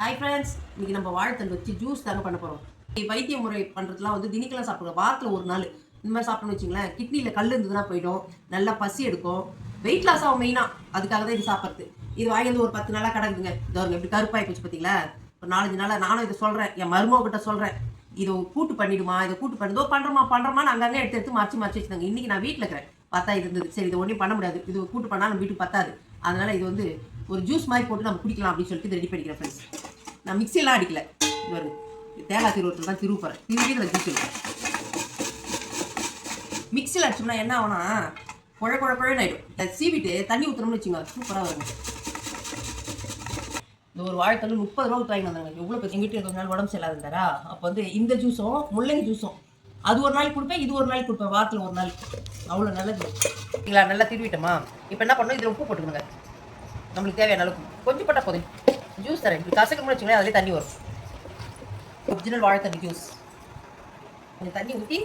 Hi friends, இன்னைக்கு நம்ம வாழைத்தண்டு வச்சு ஜூஸ் தாங்க பண்ண போகிறோம். வைத்திய முறை பண்ணுறதுலாம் வந்து தினிக்கெல்லாம் சாப்பிடுவோம். வாரத்தில் ஒரு நாள் இந்த மாதிரி சாப்பிட்டோம்னு வச்சுங்களேன், கிட்னியில் கல் இருந்ததுன்னா போயிடும், நல்லா பசி எடுக்கும், வெயிட் லாஸ் ஆகும் மெயினாக. அதுக்காக தான் இது சாப்பிட்றது. இது வாங்கி வந்து ஒரு 10 நாளாக கிடக்குதுங்க. இதோங்க இப்படி கருப்பாகி போச்சு பார்த்தீங்களா? ஒரு 4-5 நாளாக நானும் இதை சொல்கிறேன், என் மருமகிட்ட சொல்கிறேன், இதை கூட்டு பண்ணிவிடுமா, இதை கூட்டு பண்ணிதோ பண்ணுறோமான்னு அங்கங்கே எடுத்து மறைச்சி வச்சுருந்தாங்க. இன்றைக்கி நான் வீட்டில் இருக்கிறேன், பார்த்தா இது இருந்தது. சரி, இது ஒன்றும் பண்ண முடியாது, இது கூட்டு பண்ணால் நம்ம வீட்டுக்கு பத்தாது, அதனால் இது வந்து ஒரு ஜூஸ் மாதிரி போட்டு நம்ம குடிக்கலாம் அப்படின்னு சொல்லிட்டு இதை ரெடி பண்ணிக்கிறேன் ஃப்ரெண்ட்ஸ். நான் மிக்சியெல்லாம் அடிக்கல, இது வருது தேங்காய் திருவத்தில் தான் திருவு போகிறேன். திருவி நான் ஜூஸ் எடுப்பேன். மிக்சியில் அடிச்சோம்னா என்ன ஆகும்னா குழன்னு ஆகிடும். சீவிட்டு தண்ணி ஊற்றணும்னு வச்சுங்க, சூப்பராக வரும். இந்த ஒரு வாழைத்தண்டு 30 ரூபா வாங்கி வந்தாங்க. எவ்வளோ எங்கள் வீட்டுக்கு கொஞ்ச நாள் உடம்பு சரியில்லாத இருந்தாரா, அப்போ வந்து இந்த ஜூஸும் முள்ளங்கி ஜூஸும் அது ஒரு நாளைக்கு கொடுப்பேன், இது ஒரு நாளைக்கு கொடுப்பேன், வாரத்தில் ஒரு நாள். அவ்வளோ நல்லது. இல்லைங்களா? நல்லா திருவிட்டோமா? இப்போ என்ன பண்ணணும், இதில் உப்பு போட்டுக்கணுங்க. நம்மளுக்கு தேவையான அளவுக்கு கொஞ்சம் போட்டால் போதும். ஜூஸ் தரேன், இப்படி கசக்கணும்னு வச்சுக்கோங்களேன், அதிலே தண்ணி வரும். ஒரிஜினல் வாழைத்தண்ணி ஜூஸ். கொஞ்சம் தண்ணி ஊற்றி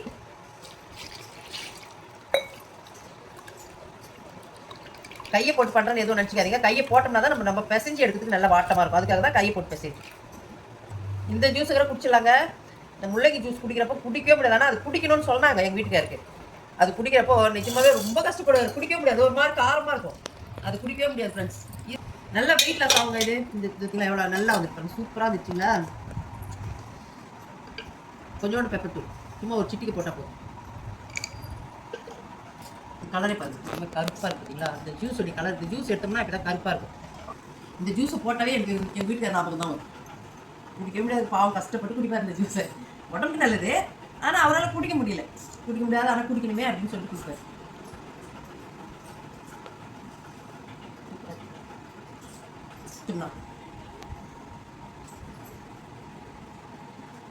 கையை போட்டு பண்ணுறேன்னு எதுவும் நினச்சிக்காதீங்க. கையை போட்டோம்னா தான் நம்ம பிசைஞ்சு எடுக்கிறதுக்கு நல்லா வாட்டமாக இருக்கும். அதுக்காக தான் கையை போட்டு பிசைஞ்சு. இந்த ஜூஸுக்கிற குடிச்சிடலாங்க. இந்த முள்ளங்கி ஜூஸ் குடிக்கிறப்போ குடிக்கவே முடியாது. ஆனால் அது குடிக்கணும்னு சொன்னாங்க எங்கள் வீட்டுக்காருக்கு. அது குடிக்கிறப்போ நிஜமாவே ரொம்ப கஷ்டப்படுவார். குடிக்கவே முடியாது, ஒரு மாதிரி காரமாக இருக்கும். அது குடிக்கவே முடியாது ஃப்ரெண்ட்ஸ். நல்லா வெயிட் லாஸ் ஆகுங்க. இது இந்த இதுக்குலாம் எவ்வளோ நல்லா வந்துருப்பாங்க, சூப்பராக இருந்துச்சுங்களா? கொஞ்சோண்டு பெப்பர் தூள் சும்மா ஒரு சிட்டிக்கு போட்டால் போதும். கலரே பாருங்க, ரொம்ப கருப்பாக இருக்கு பார்த்தீங்களா? இந்த ஜூஸோடைய கலர். இந்த ஜூஸ் எடுத்தோம்னா இப்படி தான் கருப்பாக இருக்கும். இந்த ஜூஸை போட்டாவே எனக்கு எங்கள் வீட்டுக்கார ஞாபகம் தான் வரும். குடிக்க முடியாது, பாவம் கஷ்டப்பட்டு குடிப்பார் இந்த ஜூஸை. உடம்புக்கு நல்லது, ஆனால் அவரால் குடிக்க முடியல. குடிக்க முடியாது, ஆனால் குடிக்கணுமே அப்படின்னு சொல்லிட்டு குடிப்பார்.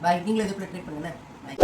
பாய், நீங்களும் இதை ட்ரை பண்ணுங்க. பாய்.